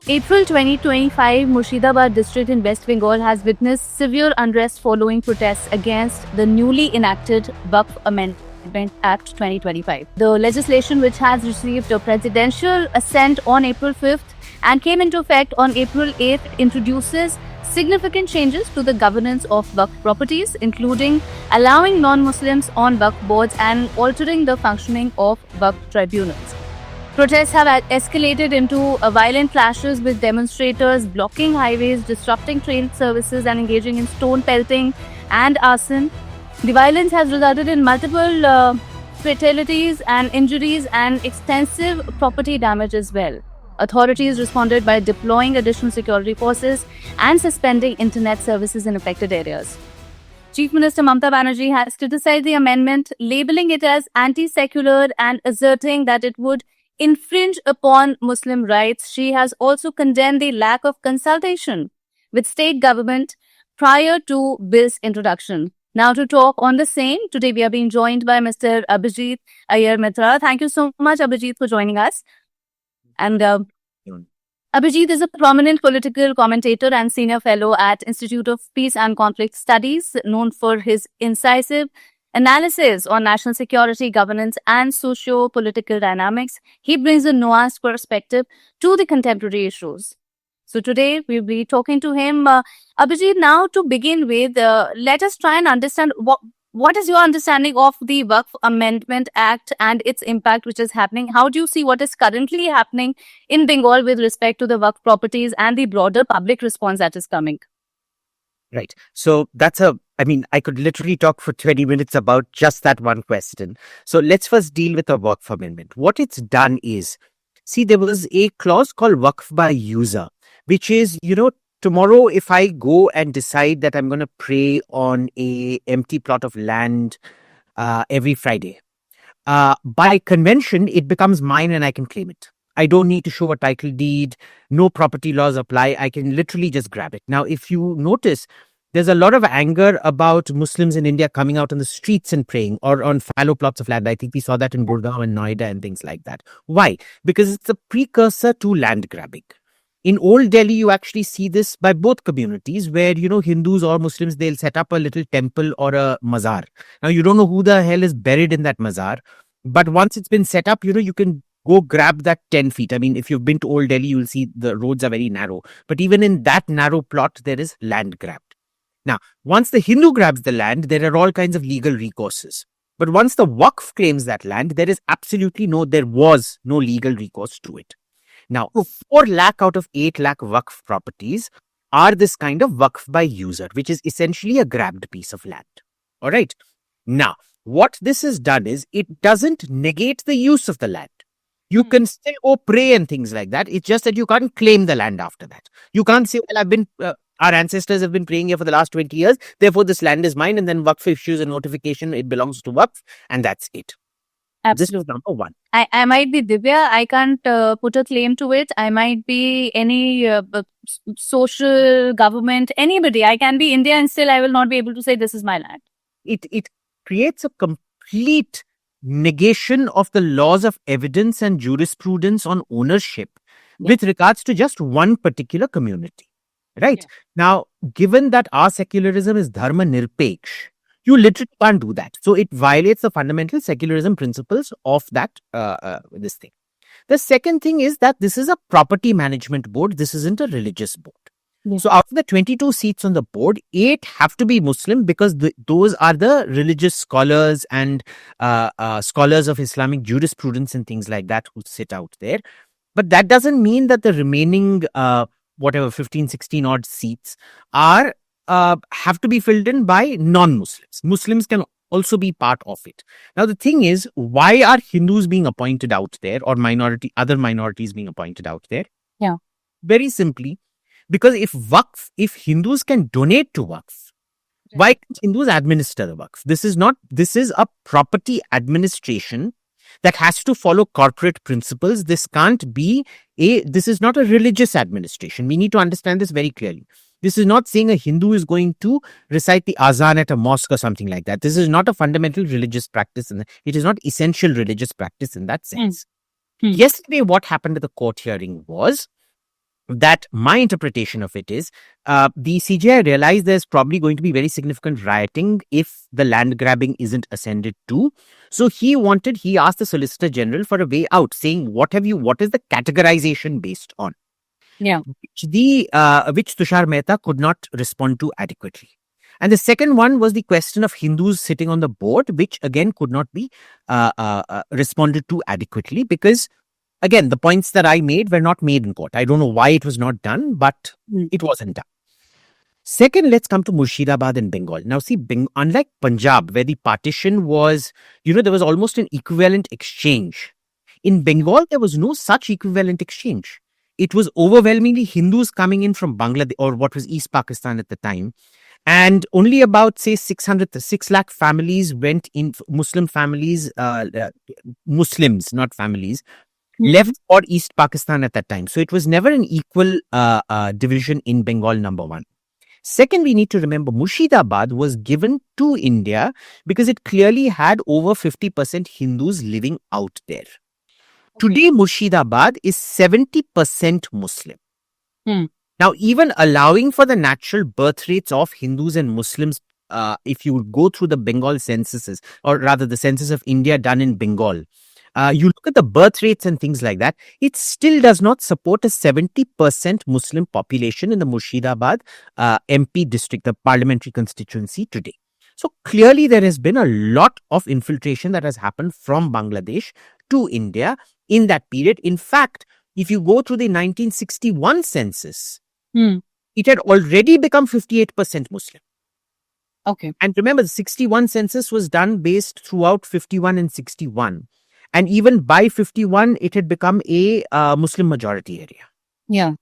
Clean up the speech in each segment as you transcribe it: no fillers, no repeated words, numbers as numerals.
April 2025, Murshidabad district in West Bengal has witnessed severe unrest following protests against the newly enacted Waqf Amendment Act 2025. The legislation, which has received a presidential assent on April 5th and came into effect on April 8th, introduces significant changes to the governance of Waqf properties, including allowing non-Muslims on Waqf boards and altering the functioning of Waqf tribunals. Protests have escalated into violent clashes, with demonstrators blocking highways, disrupting train services, and engaging in stone pelting and arson. The violence has resulted in multiple fatalities and injuries and extensive property damage as well. Authorities responded by deploying additional security forces and suspending internet services in affected areas. Chief Minister Mamata Banerjee has criticized the amendment, labeling it as anti-secular and asserting that it would infringe upon Muslim rights. She has also condemned the lack of consultation with state government prior to bill's introduction. Now, to talk on the same, today we are being joined by Mr. Abhijit Iyer Mitra. Thank you so much, Abhijit, for joining us. And Abhijit is a prominent political commentator and senior fellow at Institute of Peace and Conflict Studies, known for his incisive analysis on national security, governance, and socio-political dynamics. He brings a nuanced perspective to the contemporary issues. So today we'll be talking to him. Abhijit, now to begin with, let us try and understand what is your understanding of the Waqf Amendment Act and its impact which is happening. How do you see what is currently happening in Bengal with respect to the Waqf properties and the broader public response that is coming? Right. So I could literally talk for 20 minutes about just that one question. So let's first deal with the Waqf Amendment. What it's done is, see, there was a clause called Waqf by user, which is, tomorrow if I go and decide that I'm going to pray on a empty plot of land every Friday, by convention, it becomes mine and I can claim it. I don't need to show a title deed. No property laws apply. I can literally just grab it. Now, if you notice, there's a lot of anger about Muslims in India coming out on the streets and praying, or on fallow plots of land. I think we saw that in Gurgaon and Noida and things like that. Why? Because it's a precursor to land grabbing. In Old Delhi, you actually see this by both communities where, Hindus or Muslims, they'll set up a little temple or a mazar. Now, you don't know who the hell is buried in that mazar. But once it's been set up, you can go grab that 10 feet. I mean, if you've been to Old Delhi, you'll see the roads are very narrow. But even in that narrow plot, there is land grabbed. Now, once the Hindu grabs the land, there are all kinds of legal recourses. But once the Waqf claims that land, there was no legal recourse to it. Now, 4 lakh out of 8 lakh Waqf properties are this kind of Waqf by user, which is essentially a grabbed piece of land. All right. Now, what this has done is, it doesn't negate the use of the land. You can still go pray and things like that. It's just that you can't claim the land after that. You can't say, well, our ancestors have been praying here for the last 20 years. Therefore, this land is mine. And then Waqf issues a notification. It belongs to Waqf. And that's it. Absolutely. This is number one. I might be Divya. I can't put a claim to it. I might be any social government, anybody. I can be India and still I will not be able to say this is my land. It creates a complete negation of the laws of evidence and jurisprudence on ownership with regards to just one particular community. Right? Yeah. Now, given that our secularism is dharma nirpeksh, you literally can't do that. So it violates the fundamental secularism principles of that this thing. The second thing is that this is a property management board. This isn't a religious board. Yeah. So out of the 22 seats on the board, 8 have to be Muslim because those are the religious scholars and scholars of Islamic jurisprudence and things like that who sit out there. But that doesn't mean that the remaining 15, 16 odd seats are have to be filled in by non-Muslims. Muslims can also be part of it. Now, the thing is, why are Hindus being appointed out there, or other minorities being appointed out there? Yeah. Very simply, because if Hindus can donate to Waqf, why can't Hindus administer the Waqf? This is a property administration that has to follow corporate principles. This is not a religious administration. We need to understand this very clearly. This is not saying a Hindu is going to recite the azan at a mosque or something like that. This is not a fundamental religious practice. It is not essential religious practice in that sense. Yesterday, what happened at the court hearing was that my interpretation of it is the CJI realized there's probably going to be very significant rioting if the land grabbing isn't ascended to. So he asked the Solicitor General for a way out, saying, what is the categorization based on? Yeah. Which Tushar Mehta could not respond to adequately. And the second one was the question of Hindus sitting on the board, which again could not be responded to adequately, because again, the points that I made were not made in court. I don't know why it was not done, but it wasn't done. Second, let's come to Murshidabad in Bengal. Now, see, unlike Punjab, where the partition was, there was almost an equivalent exchange. In Bengal, there was no such equivalent exchange. It was overwhelmingly Hindus coming in from Bangladesh, or what was East Pakistan at the time. And only about, say, 6 lakh families went in, Muslim families, Muslims, not families, left for East Pakistan at that time. So it was never an equal division in Bengal, number one. Second, we need to remember Murshidabad was given to India because it clearly had over 50% Hindus living out there. Today, Murshidabad is 70% Muslim. Now, even allowing for the natural birth rates of Hindus and Muslims, if you go through the Bengal censuses, or rather the census of India done in Bengal, you look at the birth rates and things like that, it still does not support a 70% Muslim population in the Murshidabad MP district, the parliamentary constituency today. So clearly there has been a lot of infiltration that has happened from Bangladesh to India in that period. In fact, if you go through the 1961 census, it had already become 58% Muslim. Okay. And remember, the 61 census was done based throughout 51 and 61. And even by 51, it had become a Muslim majority area. Yeah.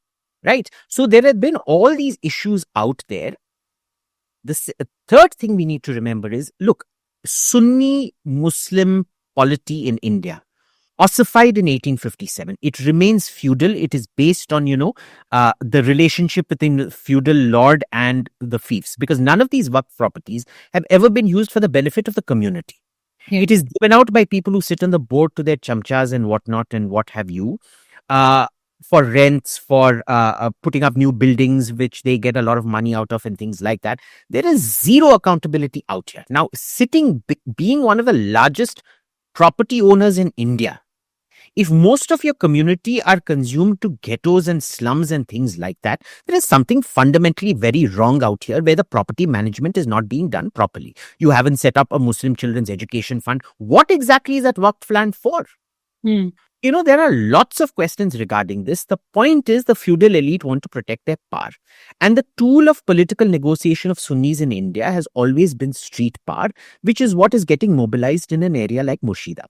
Right. So there had been all these issues out there. The third thing we need to remember is, look, Sunni Muslim polity in India ossified in 1857. It remains feudal. It is based on, the relationship between the feudal lord and the fiefs, because none of these Waqf properties have ever been used for the benefit of the community. Yeah. It is given out by people who sit on the board to their chamchas and whatnot and what have you, for rents, for putting up new buildings, which they get a lot of money out of and things like that. There is zero accountability out here. Now, being one of the largest property owners in India, if most of your community are consumed to ghettos and slums and things like that, there is something fundamentally very wrong out here where the property management is not being done properly. You haven't set up a Muslim children's education fund. What exactly is that Waqf land for? There are lots of questions regarding this. The point is the feudal elite want to protect their power. And the tool of political negotiation of Sunnis in India has always been street power, which is what is getting mobilized in an area like Murshidabad.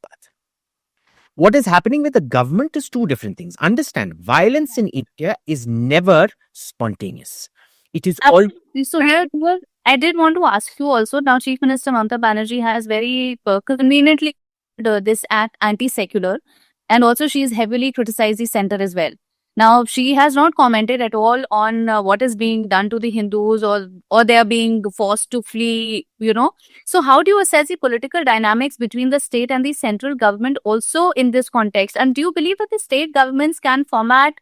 What is happening with the government is two different things. Understand, violence in India is never spontaneous. It is all. So here, I did want to ask you also. Now, Chief Minister Mamata Banerjee has very conveniently this act anti-secular, and also she is heavily criticized the center as well. Now, she has not commented at all on what is being done to the Hindus or they are being forced to flee, So how do you assess the political dynamics between the state and the central government also in this context? And do you believe that the state governments can format,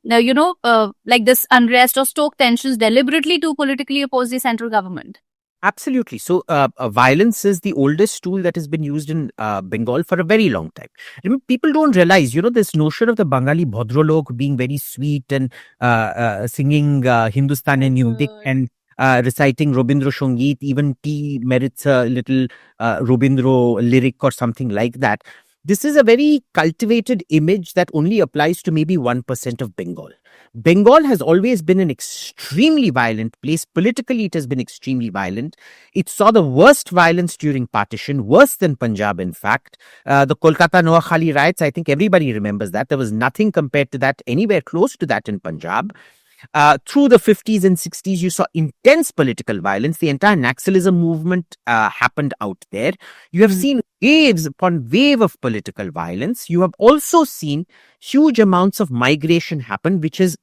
like this unrest or stoke tensions deliberately to politically oppose the central government? Absolutely. So violence is the oldest tool that has been used in Bengal for a very long time. Remember, people don't realize, this notion of the Bengali Bhadralok being very sweet and singing Hindustani music and reciting Robindro Sangeet, even tea merits a little Robindro lyric or something like that. This is a very cultivated image that only applies to maybe 1% of Bengal. Bengal has always been an extremely violent place. Politically, it has been extremely violent. It saw the worst violence during partition, worse than Punjab, in fact. The Kolkata Noakhali riots, I think everybody remembers that. There was nothing compared to that, anywhere close to that in Punjab. Through the 50s and 60s, you saw intense political violence. The entire Naxalism movement happened out there. You have seen waves upon wave of political violence. You have also seen huge amounts of migration happen, which has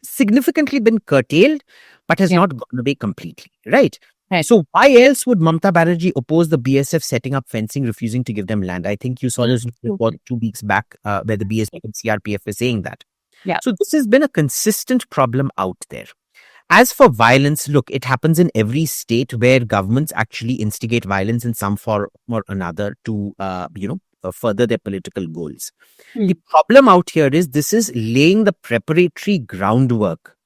significantly been curtailed, but has not gone away completely, right? So why else would Mamata Banerjee oppose the BSF setting up fencing, refusing to give them land? I think you saw this report 2 weeks back where the BSF and CRPF were saying that. Yeah. So this has been a consistent problem out there. As for violence, look, it happens in every state where governments actually instigate violence in some form or another to, further their political goals. The problem out here is this is laying the preparatory groundwork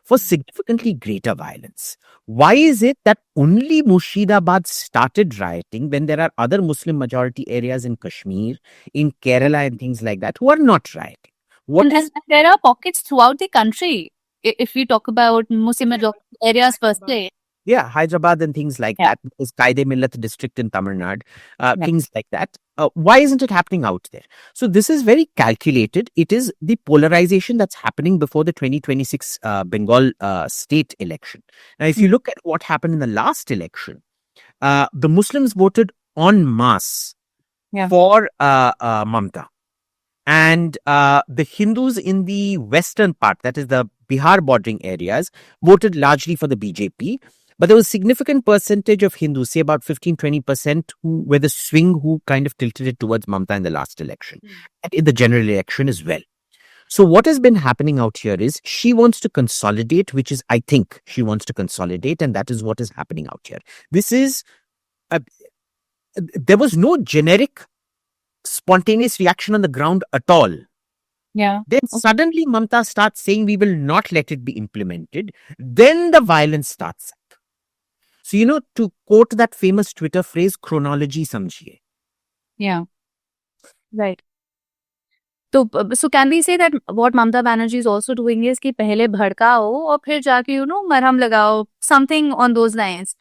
for significantly greater violence. Why is it that only Murshidabad started rioting when there are other Muslim majority areas in Kashmir, in Kerala, and things like that who are not rioting? And there are pockets throughout the country. If we talk about Muslim majority areas per se. Yeah, Hyderabad and things like Yeah. that. Is Kaide Millat district in Tamil Nadu, things like that. Why isn't it happening out there? So this is very calculated. It is the polarization that's happening before the 2026 Bengal state election. Now, if you look at what happened in the last election, the Muslims voted en masse for Mamata. And the Hindus in the western part, that is the Bihar bordering areas, voted largely for the BJP. But there was a significant percentage of Hindus, say about 15-20%, who were the swing who kind of tilted it towards Mamata in the last election, and in the general election as well. So what has been happening out here is she wants to consolidate, which is, I think, she wants to consolidate, and that is what is happening out here. This is, there was no generic spontaneous reaction on the ground at all. Yeah. Then suddenly Mamata starts saying we will not let it be implemented. Then the violence starts. So, to quote that famous Twitter phrase, chronology samjhiye. Yeah. Right. So can we say that what Mamata Banerjee is also doing is कि पहले भड़काओ और फिर जाके मरहम लगाओ, something on those lines.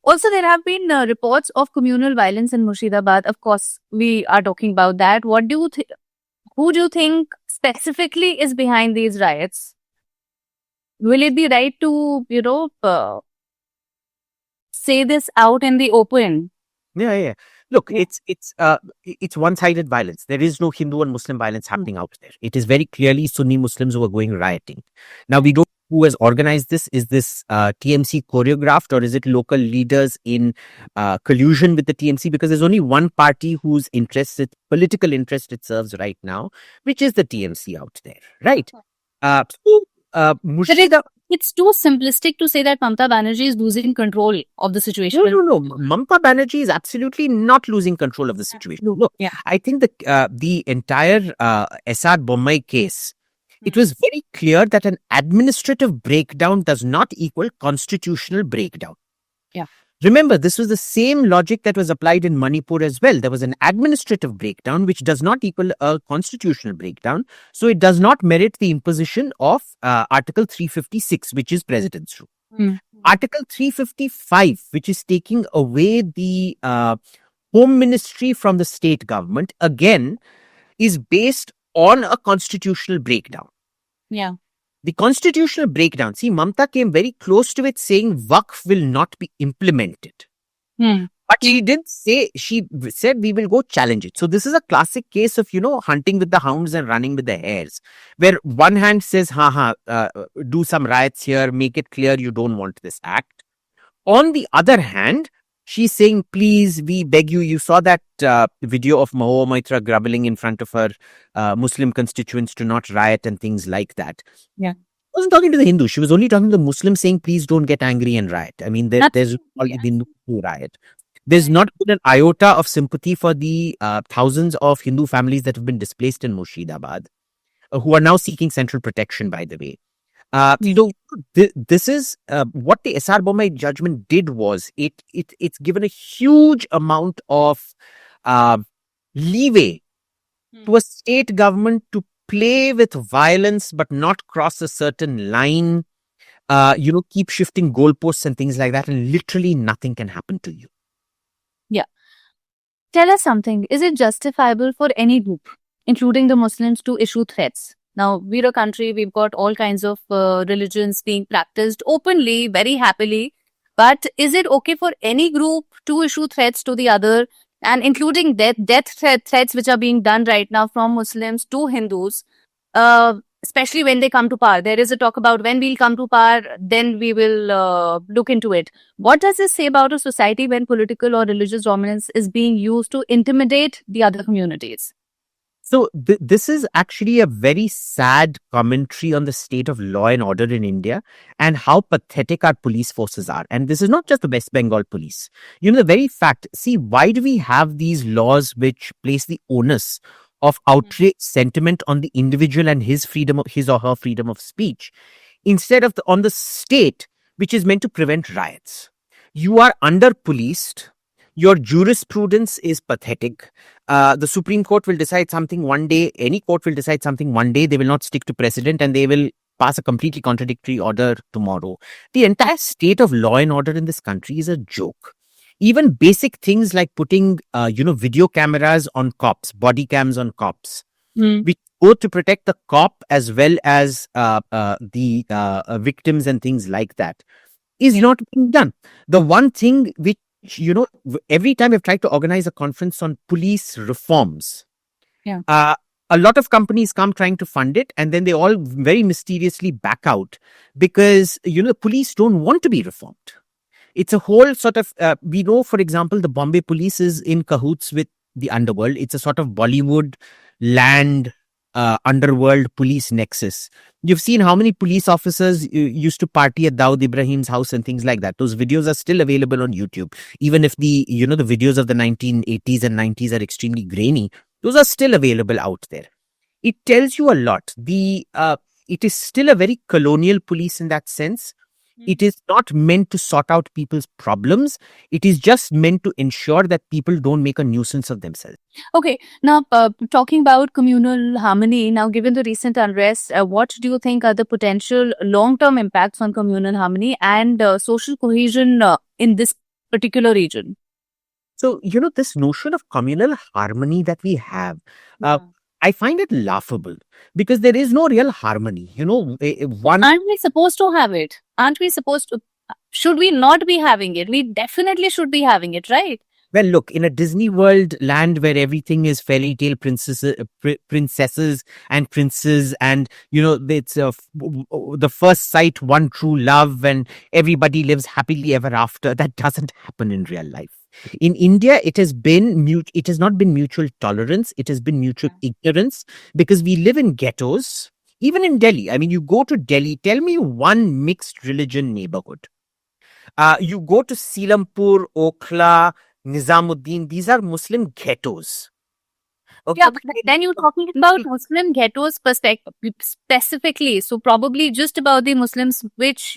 Also, there have been reports of communal violence in Murshidabad. Of course, we are talking about that. What do you who do you think specifically is behind these riots? Will it be right to, say this out in the open? Yeah. Look, it's one-sided violence. There is no Hindu and Muslim violence happening out there. It is very clearly Sunni Muslims who are going rioting. Now, we don't know who has organized this. Is this TMC choreographed, or is it local leaders in collusion with the TMC? Because there's only one party whose political interest it serves right now, which is the TMC out there, right? It's too simplistic to say that Mamata Banerjee is losing control of the situation. No. Mamata Banerjee is absolutely not losing control of the situation. Look, I think the entire SR Bommai case, it was very clear that an administrative breakdown does not equal constitutional breakdown. Yeah. Remember, this was the same logic that was applied in Manipur as well. There was an administrative breakdown which does not equal a constitutional breakdown. So it does not merit the imposition of Article 356, which is President's Rule. Article 355, which is taking away the Home Ministry from the state government, again, is based on a constitutional breakdown. Yeah. The constitutional breakdown, see, Mamata came very close to it, saying Waqf will not be implemented. But she didn't say, she said we will go challenge it. So this is a classic case of, hunting with the hounds and running with the hares, where one hand says, do some riots here, make it clear you don't want this act. On the other hand, she's saying, please, we beg you. You saw that video of Mamata Mitra grumbling in front of her Muslim constituents to not riot and things like that. Yeah. She wasn't talking to the Hindus. She was only talking to the Muslims, saying, please don't get angry and riot. I mean, there's already been no riot. There's not been an iota of sympathy for the thousands of Hindu families that have been displaced in Murshidabad, who are now seeking central protection, by the way. This is what the SR Bommai judgment did was it's given a huge amount of leeway to a state government to play with violence but not cross a certain line, keep shifting goalposts and things like that, and literally nothing can happen to you. Yeah. Tell us something. Is it justifiable for any group, including the Muslims, to issue threats? Now, we're a country, we've got all kinds of religions being practiced openly, very happily. But is it okay for any group to issue threats to the other, and including death threats which are being done right now from Muslims to Hindus, especially when they come to power? There is a talk about when we'll come to power, then we will look into it. What does this say about a society when political or religious dominance is being used to intimidate the other communities? So this is actually a very sad commentary on the state of law and order in India and how pathetic our police forces are. And this is not just the West Bengal police. You know, the very fact, see, why do we have these laws which place the onus of outrage sentiment on the individual and his freedom of his or her freedom of speech instead of on the state, which is meant to prevent riots? You are under policed. Your jurisprudence is pathetic. The Supreme Court will decide something one day. Any court will decide something one day. They will not stick to precedent and they will pass a completely contradictory order tomorrow. The entire state of law and order in this country is a joke. Even basic things like putting, video cameras on cops, body cams on cops, which go to protect the cop as well as the victims and things like that, is not being done. The one thing which, every time I've tried to organize a conference on police reforms, Yeah. A lot of companies come trying to fund it and then they all very mysteriously back out because, police don't want to be reformed. It's a whole sort of, we know, for example, the Bombay police is in cahoots with the underworld. It's a sort of Bollywood land underworld police nexus. You've seen how many police officers used to party at Dawood Ibrahim's house and things like that. Those videos are still available on YouTube. Even if the videos of the 1980s and 90s are extremely grainy, those are still available out there. It tells you a lot. It is still a very colonial police in that sense. It is not meant to sort out people's problems. It is just meant to ensure that people don't make a nuisance of themselves. Okay, now talking about communal harmony, now given the recent unrest, what do you think are the potential long-term impacts on communal harmony and social cohesion in this particular region? So, this notion of communal harmony that we have, I find it laughable because there is no real harmony. Aren't we supposed to have it? Aren't we supposed to? Should we not be having it? We definitely should be having it, right? Well, look, in a Disney World land where everything is fairy tale princesses and princes, and it's the first sight, one true love, and everybody lives happily ever after. That doesn't happen in real life. In India, it has not been mutual tolerance. It has been mutual ignorance because we live in ghettos. Even in Delhi, I mean, you go to Delhi, tell me one mixed religion neighborhood. You go to Silampur, Okhla, Nizamuddin, these are Muslim ghettos. Okay. Yeah, but then you're talking about Muslim ghettos specifically. So probably just about the Muslims, which,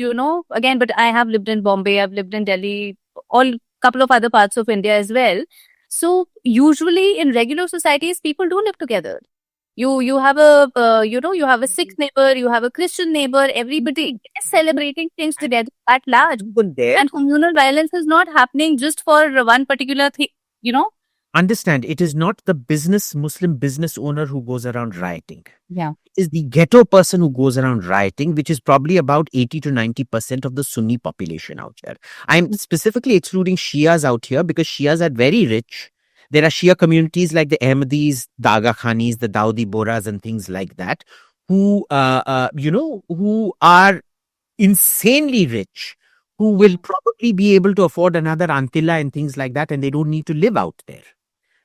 again, but I have lived in Bombay, I've lived in Delhi, all couple of other parts of India as well. So usually in regular societies, people do live together. You have a, you have a Sikh neighbor, you have a Christian neighbor, everybody is celebrating things together at large. And communal violence is not happening just for one particular thing, Understand, it is not the Muslim business owner who goes around rioting. Yeah. It is the ghetto person who goes around rioting, which is probably about 80 to 90% of the Sunni population out here. I'm specifically excluding Shias out here because Shias are very rich. There are Shia communities like the Ahmadis, the Aga Khanis, the Dawoodi Bohras and things like that who, who are insanely rich, who will probably be able to afford another Antilla and things like that, and they don't need to live out there.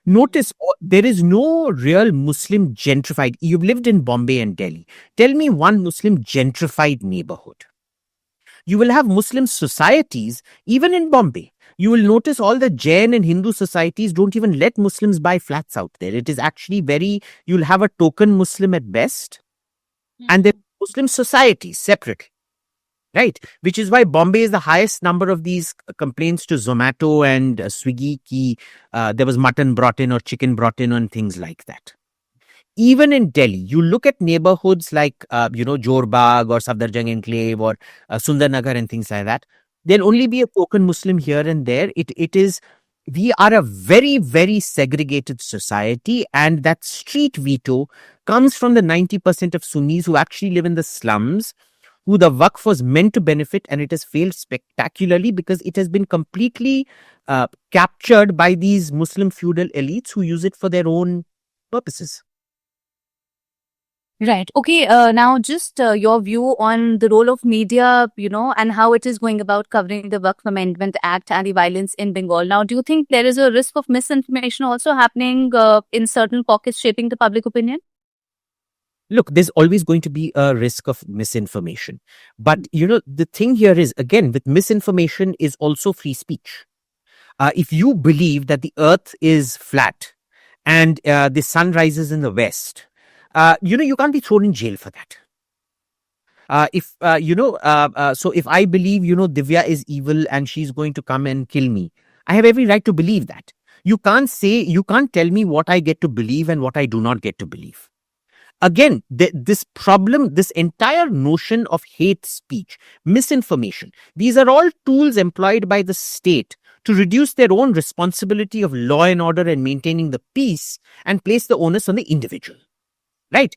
Notice, there is no real Muslim gentrified. You've lived in Bombay and Delhi. Tell me one Muslim gentrified neighborhood. You will have Muslim societies, even in Bombay. You will notice all the Jain and Hindu societies don't even let Muslims buy flats out there. It is actually you'll have a token Muslim at best, and then Muslim societies separately. Right, which is why Bombay is the highest number of these complaints to Zomato and Swiggy ki there was mutton brought in or chicken brought in and things like that. Even in Delhi, you look at neighborhoods like Jorbagh or Safdarjung Enclave or Sundarnagar and things like that. There'll only be a token Muslim here and there. We are a very, very segregated society, and that street veto comes from the 90% of Sunnis who actually live in the slums, who the Waqf was meant to benefit, and it has failed spectacularly because it has been completely captured by these Muslim feudal elites who use it for their own purposes. Right. Okay. Now, just your view on the role of media, and how it is going about covering the Waqf Amendment Act and the violence in Bengal. Now, do you think there is a risk of misinformation also happening in certain pockets, shaping the public opinion? Look, there's always going to be a risk of misinformation. But, the thing here is, again, with misinformation is also free speech. If you believe that the earth is flat and the sun rises in the west, you can't be thrown in jail for that. If so if I believe Divya is evil and she's going to come and kill me, I have every right to believe that. You can't tell me what I get to believe and what I do not get to believe. Again, this entire notion of hate speech, misinformation, these are all tools employed by the state to reduce their own responsibility of law and order and maintaining the peace and place the onus on the individual. Right?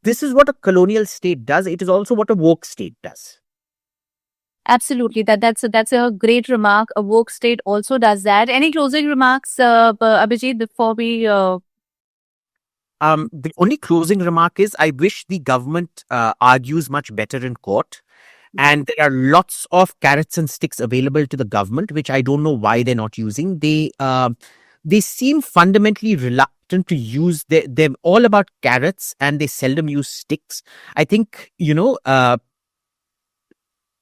This is what a colonial state does. It is also what a woke state does. Absolutely. That's a great remark. A woke state also does that. Any closing remarks, Abhijit, before we? The only closing remark is I wish the government argues much better in court. And there are lots of carrots and sticks available to the government, which I don't know why they're not using. They seem fundamentally reluctant to use. They're all about carrots and they seldom use sticks. I think,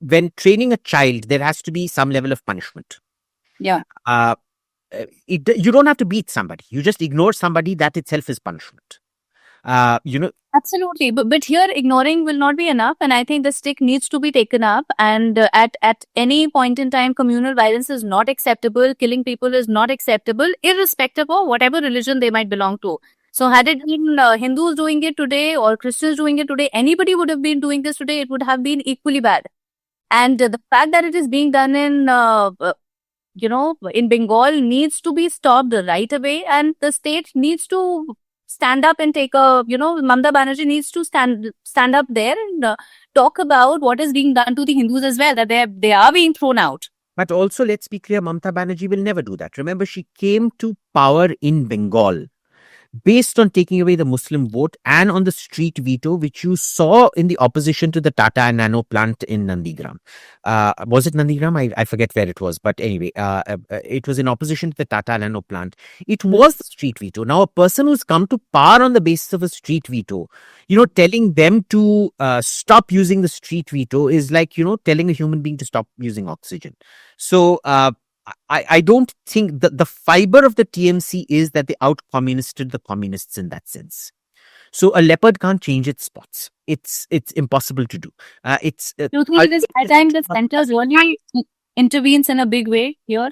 when training a child, there has to be some level of punishment. Yeah. You don't have to beat somebody. You just ignore somebody. That itself is punishment. Absolutely, but here ignoring will not be enough, and I think the stick needs to be taken up. And at any point in time, communal violence is not acceptable. Killing people is not acceptable, irrespective of whatever religion they might belong to. So, had it been Hindus doing it today or Christians doing it today, anybody would have been doing this today. It would have been equally bad. And the fact that it is being done in Bengal needs to be stopped right away, and the state needs to stand up and take Mamata Banerjee needs to stand up there and talk about what is being done to the Hindus as well, that they are being thrown out. But also, let's be clear, Mamata Banerjee will never do that. Remember, she came to power in Bengal based on taking away the Muslim vote and on the street veto, which you saw in the opposition to the Tata and Nano plant in Nandigram. Was it Nandigram? I forget where it was. But anyway, it was in opposition to the Tata and Nano plant. It was the street veto. Now, a person who's come to power on the basis of a street veto, telling them to stop using the street veto is like, telling a human being to stop using oxygen. So, I don't think that the fiber of the TMC is that they out-communisted the communists in that sense. So a leopard can't change its spots. It's impossible to do. Do you think it is at times the center really intervenes in a big way here?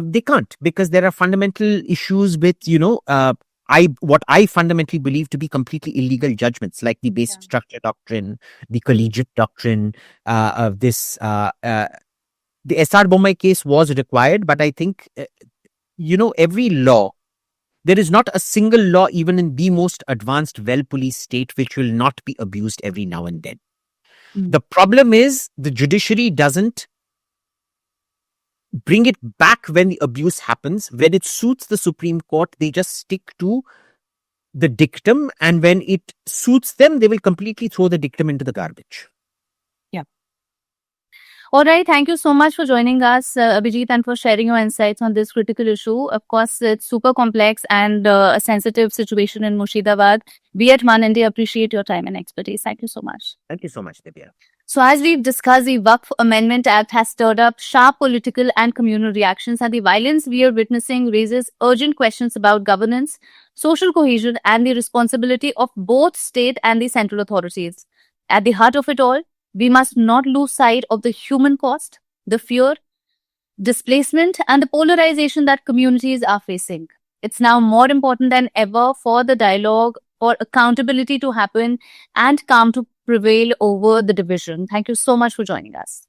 They can't, because there are fundamental issues with, what I fundamentally believe to be completely illegal judgments, like the basic structure doctrine, the collegiate doctrine, of this. The SR Bombay case was required, but I think, every law, there is not a single law, even in the most advanced, well-policed state, which will not be abused every now and then. The problem is the judiciary doesn't bring it back when the abuse happens. When it suits the Supreme Court, they just stick to the dictum, and when it suits them, they will completely throw the dictum into the garbage. All right. Thank you so much for joining us, Abhijit, and for sharing your insights on this critical issue. Of course, it's super complex and a sensitive situation in Murshidabad. We at Oneindia appreciate your time and expertise. Thank you so much. Thank you so much, Divya. So, as we've discussed, the Waqf Amendment Act has stirred up sharp political and communal reactions, and the violence we are witnessing raises urgent questions about governance, social cohesion, and the responsibility of both state and the central authorities. At the heart of it all, we must not lose sight of the human cost, the fear, displacement, and the polarization that communities are facing. It's now more important than ever for the dialogue, for accountability to happen, and calm to prevail over the division. Thank you so much for joining us.